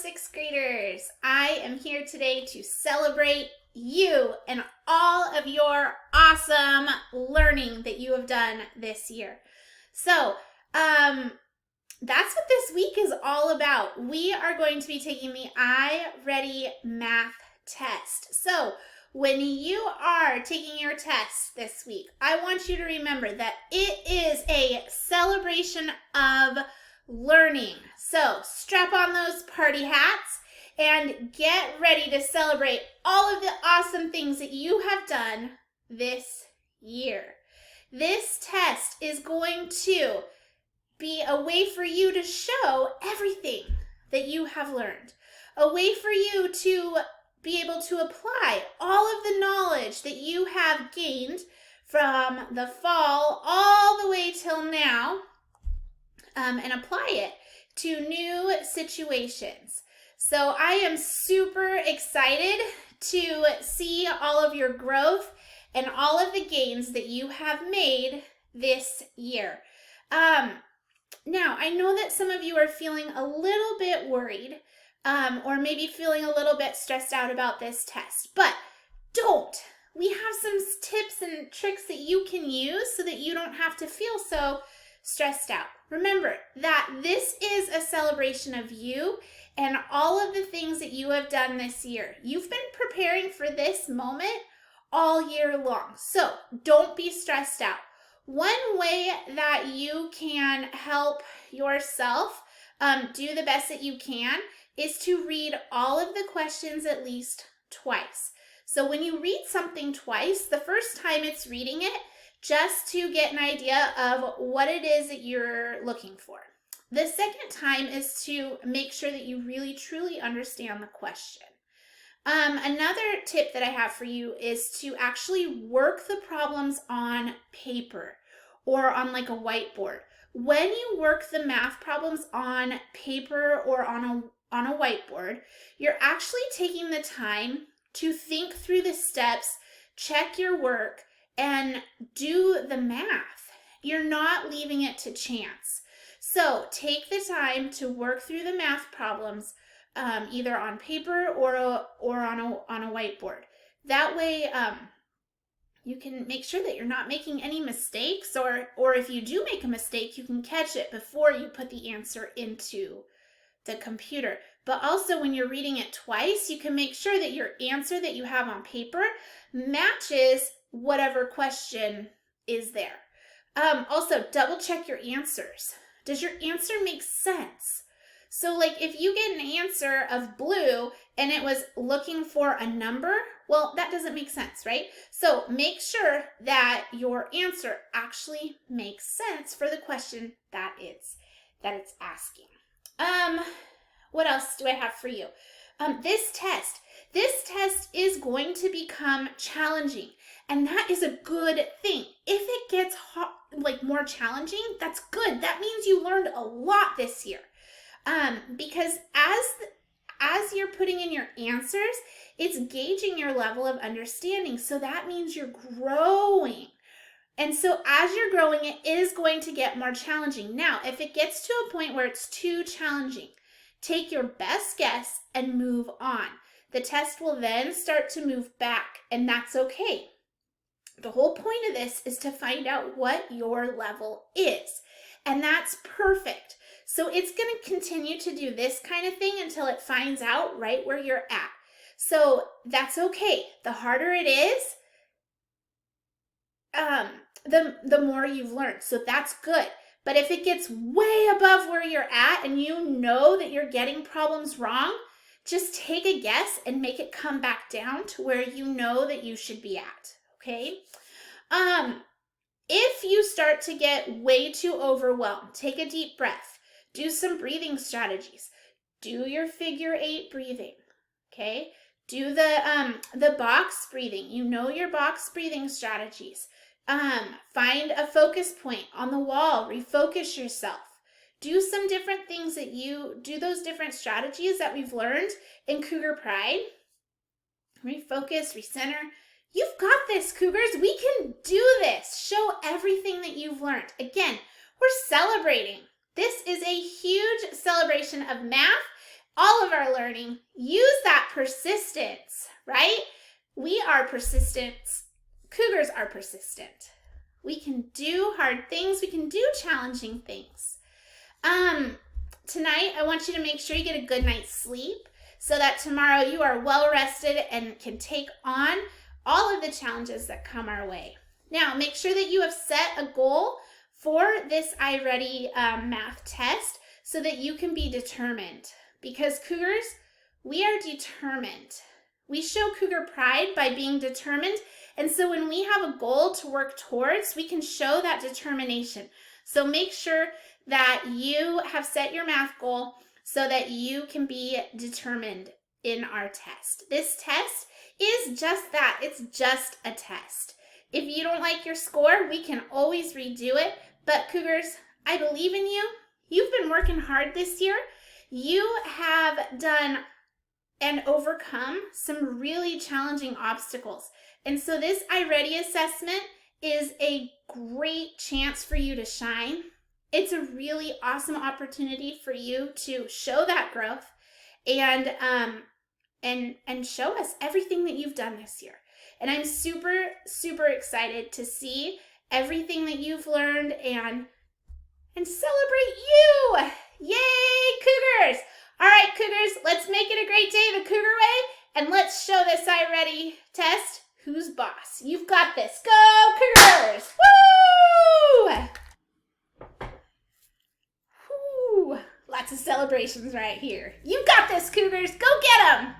sixth graders. I am here today to celebrate you and all of your awesome learning that you have done this year. So, that's what this week is all about. We are going to be taking the iReady math test. So, when you are taking your test this week, I want you to remember that it is a celebration of learning. So strap on those party hats and get ready to celebrate all of the awesome things that you have done this year. This test is going to be a way for you to show everything that you have learned, a way for you to be able to apply all of the knowledge that you have gained from the fall all the way till now, and apply it to new situations. So I am super excited to see all of your growth and all of the gains that you have made this year. Now, I know that some of you are feeling a little bit worried, or maybe feeling a little bit stressed out about this test, but don't. We have some tips and tricks that you can use so that you don't have to feel so stressed out. Remember that this is a celebration of you and all of the things that you have done this year. You've been preparing for this moment all year long, so don't be stressed out. One way that you can help yourself do the best that you can is to read all of the questions at least twice. So when you read something twice, the first time it's reading it just to get an idea of what it is that you're looking for. The second time is to make sure that you really truly understand the question. Another tip that I have for you is to actually work the problems on paper or on like a whiteboard. When you work the math problems on paper or on a whiteboard, you're actually taking the time to think through the steps, check your work, and do the math. You're not leaving it to chance. So take the time to work through the math problems either on paper or on a whiteboard. That way you can make sure that you're not making any mistakes, or if you do make a mistake, you can catch it before you put the answer into the computer. But also when you're reading it twice, you can make sure that your answer that you have on paper matches whatever question is there. Also, double check your answers. Does your answer make sense? So like if you get an answer of blue and it was looking for a number, well, that doesn't make sense, right? So make sure that your answer actually makes sense for the question that it's asking. What else do I have for you? This test is going to become challenging, and that is a good thing. If it gets more challenging, that's good. That means you learned a lot this year. Because as you're putting in your answers, it's gauging your level of understanding. So that means you're growing. And so as you're growing, it is going to get more challenging. Now, if it gets to a point where it's too challenging, take your best guess and move on. The test will then start to move back, and that's okay. The whole point of this is to find out what your level is, and that's perfect. So it's going to continue to do this kind of thing until it finds out right where you're at. So that's okay. The harder it is, the more you've learned. So that's good. But if it gets way above where you're at and you know that you're getting problems wrong, just take a guess and make it come back down to where you know that you should be at, okay? If you start to get way too overwhelmed, take a deep breath. Do some breathing strategies. Do your figure 8 breathing, okay? Do the box breathing. You know your box breathing strategies. Find a focus point on the wall. Refocus yourself. Do some different things do those different strategies that we've learned in Cougar Pride. Refocus, recenter. You've got this, Cougars. We can do this. Show everything that you've learned. Again, we're celebrating. This is a huge celebration of math all of our learning, use that persistence, right? We are persistent. Cougars are persistent. We can do hard things. We can do challenging things. Tonight, I want you to make sure you get a good night's sleep so that tomorrow you are well rested and can take on all of the challenges that come our way. Now, make sure that you have set a goal for this iReady math test so that you can be determined. Because Cougars, we are determined. We show Cougar pride by being determined. And so when we have a goal to work towards, we can show that determination. So make sure that you have set your math goal so that you can be determined in our test. This test is just that. It's just a test. If you don't like your score, we can always redo it. But Cougars, I believe in you. You've been working hard this year. You have done and overcome some really challenging obstacles. And so this iReady assessment is a great chance for you to shine. It's a really awesome opportunity for you to show that growth and show us everything that you've done this year. And I'm super, super excited to see everything that you've learned and celebrate you. Yay, Cougars! All right, Cougars, let's make it a great day the Cougar way, and let's show this iReady test who's boss. You've got this. Go, Cougars! Woo! Woo! Lots of celebrations right here. You got this, Cougars. Go get them!